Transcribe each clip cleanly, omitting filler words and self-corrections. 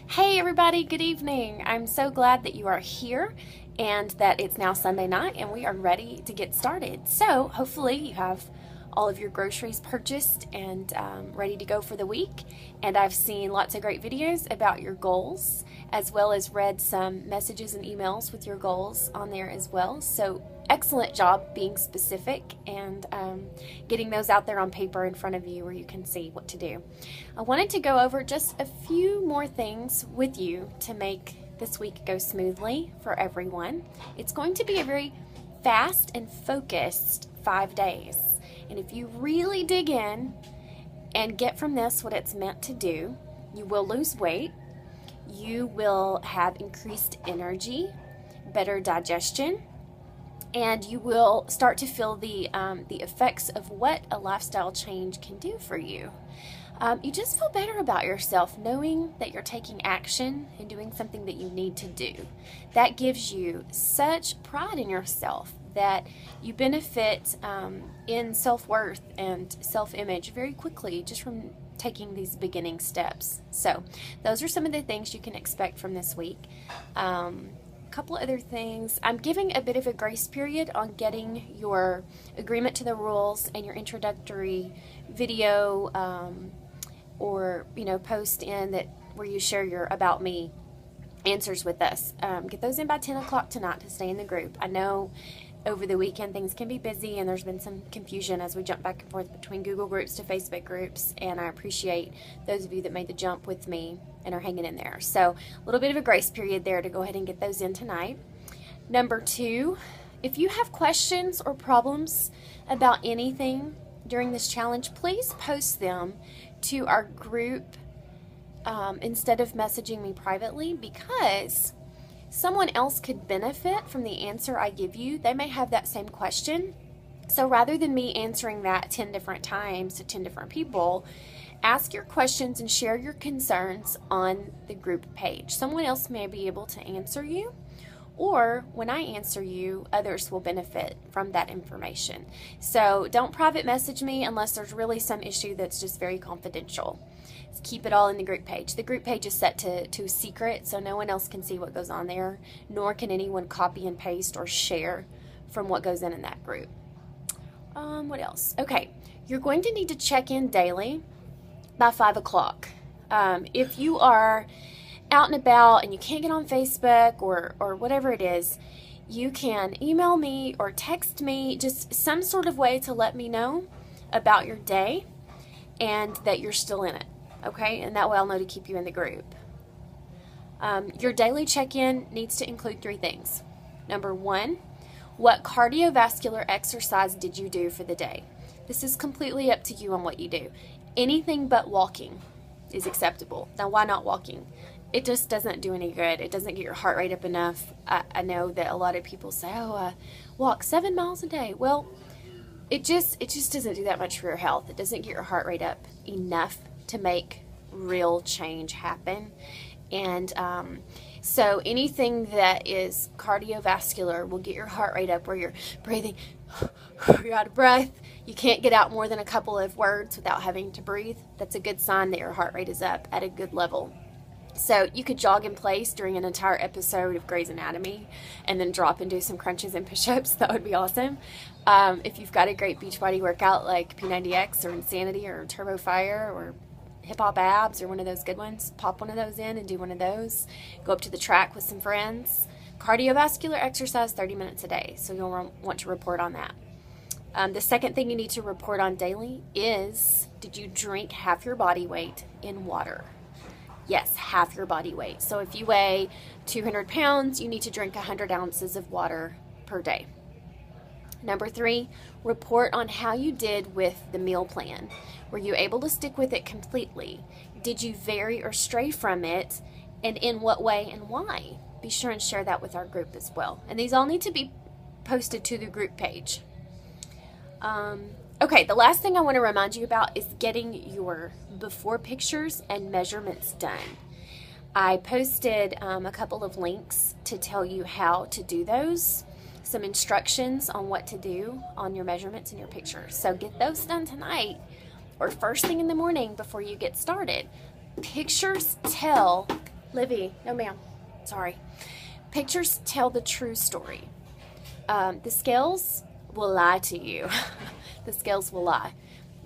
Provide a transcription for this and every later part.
Hey everybody, good evening. I'm so glad that you are here and that it's now Sunday night and we are ready to get started. So hopefully you have all of your groceries purchased and ready to go for the week. And I've seen lots of great videos about your goals, as well as read some messages and emails with your goals on there as well. So excellent job being specific and getting those out there on paper in front of you where you can see what to do. I wanted to go over just a few more things with you to make this week go smoothly for everyone. It's going to be a very fast and focused 5 days. And if you really dig in and get from this what it's meant to do, you will lose weight, you will have increased energy, better digestion, and you will start to feel the effects of what a lifestyle change can do for you. You just feel better about yourself knowing that you're taking action and doing something that you need to do. That gives you such pride in yourself that you benefit in self-worth and self-image very quickly just from taking these beginning steps. So those are some of the things you can expect from this week. Couple other things. I'm giving a bit of a grace period on getting your agreement to the rules and your introductory video or post in that where you share your about me answers with us. Get those in by 10 o'clock tonight to stay in the group. I know over the weekend things can be busy and there's been some confusion as we jump back and forth between Google groups to Facebook groups, and I appreciate those of you that made the jump with me and are hanging in there. So a little bit of a grace period there to go ahead and get those in tonight. Number 2, if you have questions or problems about anything during this challenge, please post them to our group instead of messaging me privately, because someone else could benefit from the answer I give you. They may have that same question. So rather than me answering that 10 different times to 10 different people, ask your questions and share your concerns on the group page. Someone else may be able to answer you, or when I answer you, others will benefit from that information. So don't private message me unless there's really some issue that's just very confidential. Keep it all in the group page. The group page is set to secret, so no one else can see what goes on there, nor can anyone copy and paste or share from what goes in that group. What else? Okay, you're going to need to check in daily by 5 o'clock. If you are out and about and you can't get on Facebook or whatever it is, you can email me or text me, just some sort of way to let me know about your day and that you're still in it. Okay, and that way I'll know to keep you in the group. Your daily check-in needs to include 3 things. Number 1, what cardiovascular exercise did you do for the day? This is completely up to you on what you do. Anything but walking is acceptable. Now, why not walking? It just doesn't do any good. It doesn't get your heart rate up enough. I know that a lot of people say, walk 7 miles a day. Well, it just doesn't do that much for your health. It doesn't get your heart rate up enough to make real change happen. And so anything that is cardiovascular will get your heart rate up where you're breathing, you're out of breath, you can't get out more than a couple of words without having to breathe. That's a good sign that your heart rate is up at a good level. So you could jog in place during an entire episode of Grey's Anatomy and then drop and do some crunches and push-ups. That would be awesome. If you've got a great Beachbody workout like P90X or Insanity or Turbo Fire or Hip Hop Abs or one of those good ones, pop one of those in and do one of those. Go up to the track with some friends. Cardiovascular exercise 30 minutes a day, so you'll want to report on that. The second thing you need to report on daily is, did you drink half your body weight in water? Yes, half your body weight. So if you weigh 200 pounds, you need to drink 100 ounces of water per day. Number 3, report on how you did with the meal plan. Were you able to stick with it completely? Did you vary or stray from it? And in what way and why? Be sure and share that with our group as well. And these all need to be posted to the group page. Okay, the last thing I want to remind you about is getting your before pictures and measurements done. I posted a couple of links to tell you how to do those, some instructions on what to do on your measurements and your pictures. So get those done tonight or first thing in the morning before you get started. Pictures tell Livy, no ma'am. Sorry. Pictures tell the true story. The scales will lie to you. The scales will lie.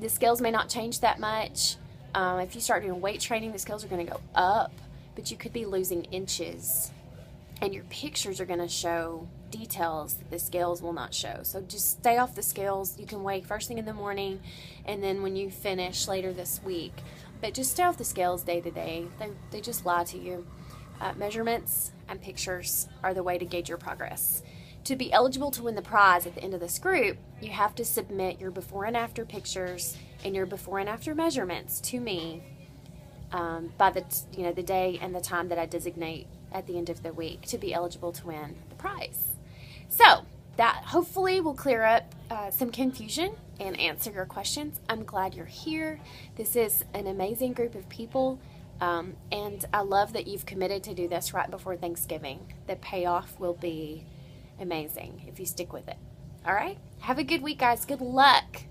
The scales may not change that much. If you start doing weight training, the scales are going to go up, but you could be losing inches. And your pictures are going to show details that the scales will not show. So just stay off the scales. You can weigh first thing in the morning and then when you finish later this week. But just stay off the scales day to day. They just lie to you. Measurements and pictures are the way to gauge your progress. To be eligible to win the prize at the end of this group, you have to submit your before and after pictures and your before and after measurements to me by the day and the time that I designate at the end of the week to be eligible to win the prize. So that hopefully will clear up some confusion and answer your questions. I'm glad you're here. This is an amazing group of people. And I love that you've committed to do this right before Thanksgiving. The payoff will be amazing if you stick with it. All right? Have a good week, guys. Good luck.